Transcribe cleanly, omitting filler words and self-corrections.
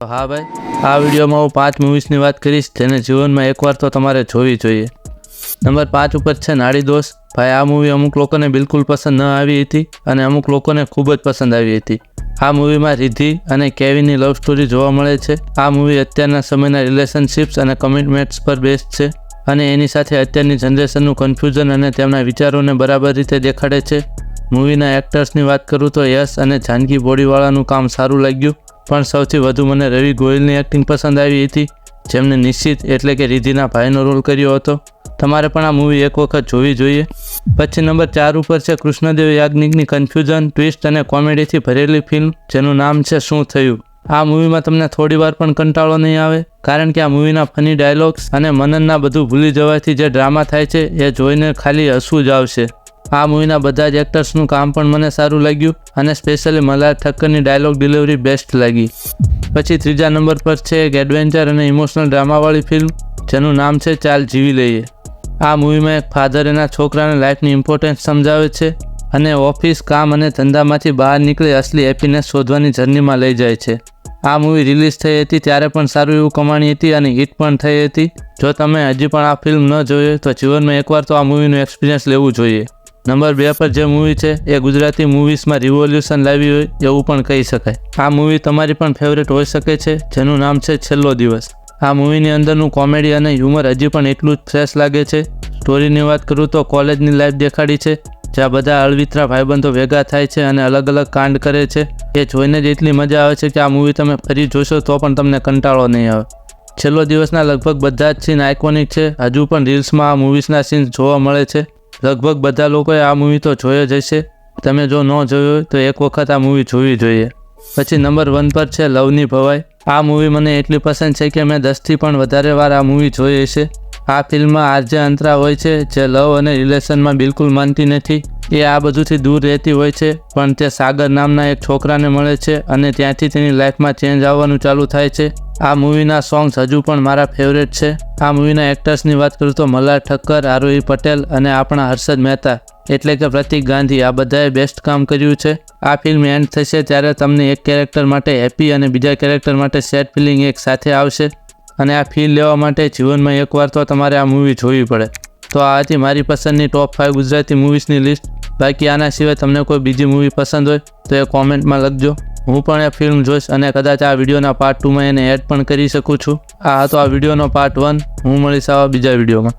હા ભાઈ, આ વિડીયોમાં હું 5 મૂવીઝની વાત કરીશ જેને જીવનમાં એકવાર તો તમારે જોવી જોઈએ. નંબર 5 ઉપર છે નાડી દોસ્ત. ભાઈ, આ મૂવી અમુક લોકોને બિલકુલ પસંદ ન આવી હતી અને અમુક લોકોને ખૂબ જ પસંદ આવી હતી. આ મૂવીમાં રિદ્ધિ અને કેવિનની લવ સ્ટોરી જોવા મળે છે. આ મૂવી અત્યારના સમયના રિલેશનશિપ્સ અને કમિટમેન્ટ્સ પર બેસ્ડ છે અને એની સાથે અત્યારની જનરેશનનું કન્ફ્યુઝન અને તેમના વિચારોને બરાબર રીતે દેખાડે છે. મૂવીના એક્ટર્સની વાત કરું તો યશ અને જાનકી બોડીવાળાનું કામ સારું લાગ્યું, પણ સૌથી વધુ મને રવિ ગોયલની એક્ટિંગ પસંદ આવી હતી, જેમને નિશ્ચિત એટલે કે રિદ્ધિના ભાઈનો રોલ કર્યો હતો. તમારે પણ આ મૂવી એક વખત જોવી જોઈએ. પછી નંબર 4 ઉપર છે કૃષ્ણદેવ યાજ્ઞિકની કન્ફ્યુઝન, ટ્વિસ્ટ અને કોમેડીથી ભરેલી ફિલ્મ જેનું નામ છે શું થયું. આ મૂવીમાં તમને થોડીવાર પણ કંટાળો નહીં આવે, કારણ કે આ મૂવીના ફની ડાયલોગ્સ અને મનનના બધું ભૂલી જવાથી જે ડ્રામા થાય છે એ જોઈને ખાલી હસવું જ આવશે. આ મૂવીના બધા જ એક્ટર્સનું કામ પણ મને સારું લાગ્યું અને સ્પેશિયલી મલ્હાર ઠક્કરની ડાયલોગ ડિલિવરી બેસ્ટ લાગી. પછી ત્રીજા નંબર પર છે એક એડવેન્ચર અને ઇમોશનલ ડ્રામાવાળી ફિલ્મ જેનું નામ છે ચાલ જીવી લઈએ. આ મૂવીમાં એક ફાધર એના છોકરાને લાઈફની ઇમ્પોર્ટન્સ સમજાવે છે અને ઓફિસ, કામ અને ધંધામાંથી બહાર નીકળી અસલી હેપીનેસ શોધવાની જર્નીમાં લઈ જાય છે. આ મૂવી રિલીઝ થઈ હતી ત્યારે પણ સારું એવું કમાણી હતી અને હિટ પણ થઈ હતી. જો તમે હજી પણ આ ફિલ્મ ન જોઈ તો જીવનમાં એકવાર તો આ મૂવીનું એક્સપિરિયન્સ લેવું જોઈએ. નંબર 2 પર જે મૂવી છે એ ગુજરાતી મૂવીઝમાં રિવોલ્યુશન લાવી હોય એવું પણ કહી શકાય. આ મૂવી તમારી પણ ફેવરેટ હોઈ શકે છે, જેનું નામ છે છેલ્લો દિવસ. આ મૂવીની અંદરનું કોમેડી અને હ્યુમર હજી પણ એટલું જ ફ્રેશ લાગે છે. સ્ટોરીની વાત કરું તો કોલેજની લાઈફ દેખાડી છે, જ્યાં બધા અળવિતરા ભાઈબંધો ભેગા થાય છે અને અલગ અલગ કાંડ કરે છે. એ જોઈને જ એટલી મજા આવે છે કે આ મૂવી તમે ફરી જોશો તો પણ તમને કંટાળો નહીં આવે. છેલ્લો દિવસના લગભગ બધા જ સીન આઇકોનિક છે. હજુ પણ રીલ્સમાં આ મૂવીઝના સીન્સ જોવા મળે છે. લગભગ બધા લોકોએ આ મૂવી તો જોઈ જ હશે. તમે જો ન જોયું હોય તો એક વખત આ મૂવી જોવી જોઈએ. પછી નંબર 1 પર છે લવની ભવાઈ. આ મૂવી મને એટલી પસંદ છે કે મેં 10થી પણ વધારે વાર આ મૂવી જોઈ હશે. આ ફિલ્મમાં આરજે અંતરા હોય છે જે લવ અને રિલેશનમાં બિલકુલ માનતી નથી. એ આ બધુંથી દૂર રહેતી હોય છે, પણ તે સાગર નામના એક છોકરાને મળે છે અને ત્યાંથી તેની લાઈફમાં ચેન્જ આવવાનું ચાલુ થાય છે. આ મૂવીના સોંગ્સ હજુ પણ મારા ફેવરેટ છે. આ મૂવીના એક્ટર્સની વાત કરું તો મલ્હાર ઠક્કર, આરોહી પટેલ અને આપણા હર્ષદ મહેતા એટલે કે પ્રતિક ગાંધી, આ બધાએ બેસ્ટ કામ કર્યું છે. આ ફિલ્મ એન્ડ થશે ત્યારે તમને એક કેરેક્ટર માટે હેપી અને બીજા કેરેક્ટર માટે સેડ ફિલિંગ એક સાથે આવશે અને આ ફીલ લેવા માટે જીવનમાં એકવાર તો તમારે આ મૂવી જોવી પડે. તો આ હતી મારી પસંદની ટોપ 5 ગુજરાતી મૂવીઝની લિસ્ટ. બાકી આના સિવાય તમને કોઈ બીજી મૂવી પસંદ હોય તો એ કોમેન્ટમાં લખજો. હું પણ એ ફિલ્મ જોઈશ અને કદાચ આ વિડીયોના પાર્ટ 2માં એને એડ પણ કરી શકું છું. આ હતો આ વિડીયોનો પાર્ટ 1. હું મળીશ આવા બીજા વિડીયોમાં.